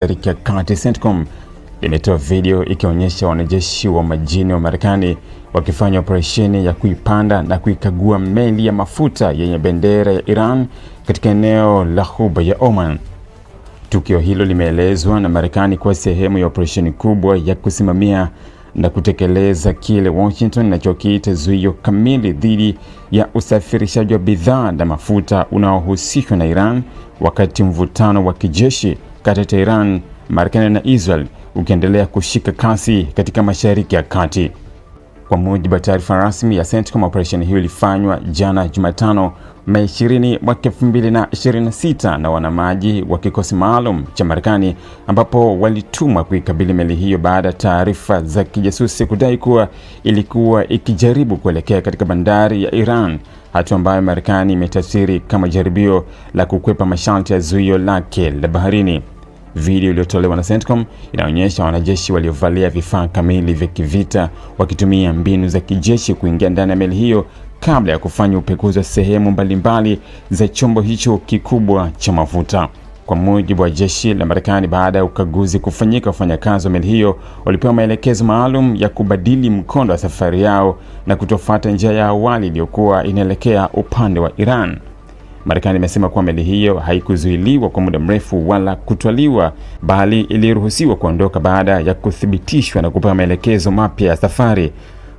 Mashariki ya Kati CENTCOM limetoa video ikionyesha wanajeshi wa majini wa Marekani wakifanya operesheni ya kuipanda na kuikagua meli ya mafuta yenye bendera ya Iran katika eneo la Ghuba ya Oman. Tukio hilo limeelezwa na Marekani kuwa sehemu ya operesheni kubwa ya kusimamia na kutekeleza kile Washington inachokiita zuio kamili dhidi ya usafirishaji wa bidhaa na mafuta unaohusishwa na Iran, wakati mvutano wa kijeshi kati ya Tehran, Marekani na Israel ukiendelea kushika kasi katika Mashariki ya Kati. Kwa mujibu wa taarifa rasmi ya CENTCOM, operesheni hiyo ilifanywa jana Jumatano, Mei 20, 2026 na wanamaji wa kikosi maalum cha Marekani, ambapo walitumwa kuikabili meli hiyo baada ya taarifa za kijasusi kudai kuwa ilikuwa ikijaribu kuelekea katika bandari ya Iran, hatua ambayo Marekani imetafsiri kama jaribio la kukwepa masharti ya zuio lake la baharini. Video iliyotolewa na CENTCOM inaonyesha wanajeshi waliovalia vifaa kamili vya kivita wakitumia mbinu za kijeshi kuingia ndani ya meli hiyo kabla ya kufanya upekuzi wa sehemu mbalimbali za chombo hicho kikubwa cha mafuta. Kwa mujibu wa jeshi la Marekani, baada ya ukaguzi kufanyika, wafanyakazi wa meli hiyo walipewa maelekezo maalum ya kubadili mkondo wa safari yao na kutofuata njia ya awali iliyokuwa inaelekea upande wa Iran. Marekani imesema kuwa meli hiyo haikuzuiliwa kwa muda mrefu wala kutwaliwa, bali iliruhusiwa kuondoka baada ya kuthibitishwa na kupewa maelekezo mapya ya safari.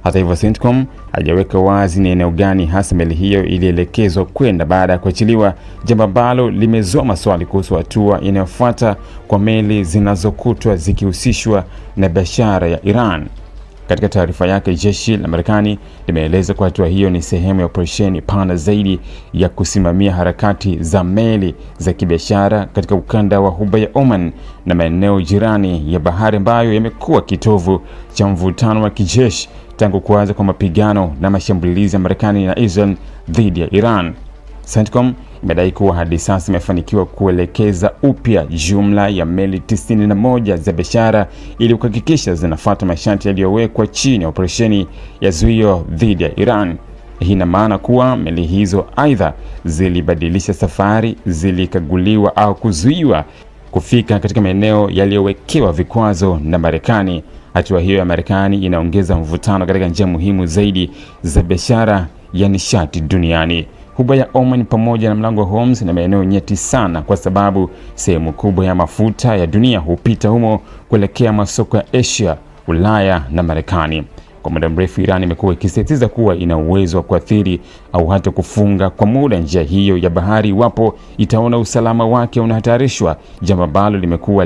Hata hivyo, CENTCOM hajaweka wazi ni eneo gani hasa meli hiyo ilielekezwa kwenda baada ya kuachiliwa, jambo ambalo limezua maswali kuhusu hatua inayofuata kwa meli zinazokutwa zikihusishwa na biashara ya Iran. Katika taarifa yake, jeshi la Marekani limeeleza kuwa hatua hiyo ni sehemu ya operesheni pana zaidi ya kusimamia harakati za meli za kibiashara katika ukanda wa Ghuba ya Oman na maeneo jirani ya bahari ambayo yamekuwa kitovu cha mvutano wa kijeshi tangu kuanza kwa mapigano na mashambulizi ya Marekani na Israel dhidi ya Iran. CENTCOM imedai kuwa hadi sasa imefanikiwa kuelekeza upya jumla ya meli 91 za biashara ili kuhakikisha zinafuata masharti yaliyowekwa chini ya operesheni ya zuio dhidi ya Iran. Hii ina maana kuwa meli hizo aidha zilibadilisha safari, zilikaguliwa au kuzuiwa kufika katika maeneo yaliyowekewa vikwazo na Marekani. Hatua hiyo ya Marekani inaongeza mvutano katika njia muhimu zaidi za biashara ya nishati duniani. Ghuba ya Oman pamoja na mlango wa Hormuz na maeneo nyeti sana, kwa sababu sehemu kubwa ya mafuta ya dunia hupita humo kuelekea masoko ya Asia, Ulaya na Marekani. Kwa muda mrefu, Iran imekuwa ikisisitiza kuwa ina uwezo wa kuathiri au hata kufunga kwa muda njia hiyo ya bahari iwapo itaona usalama wake unahatarishwa, jambo ambalo limekuwa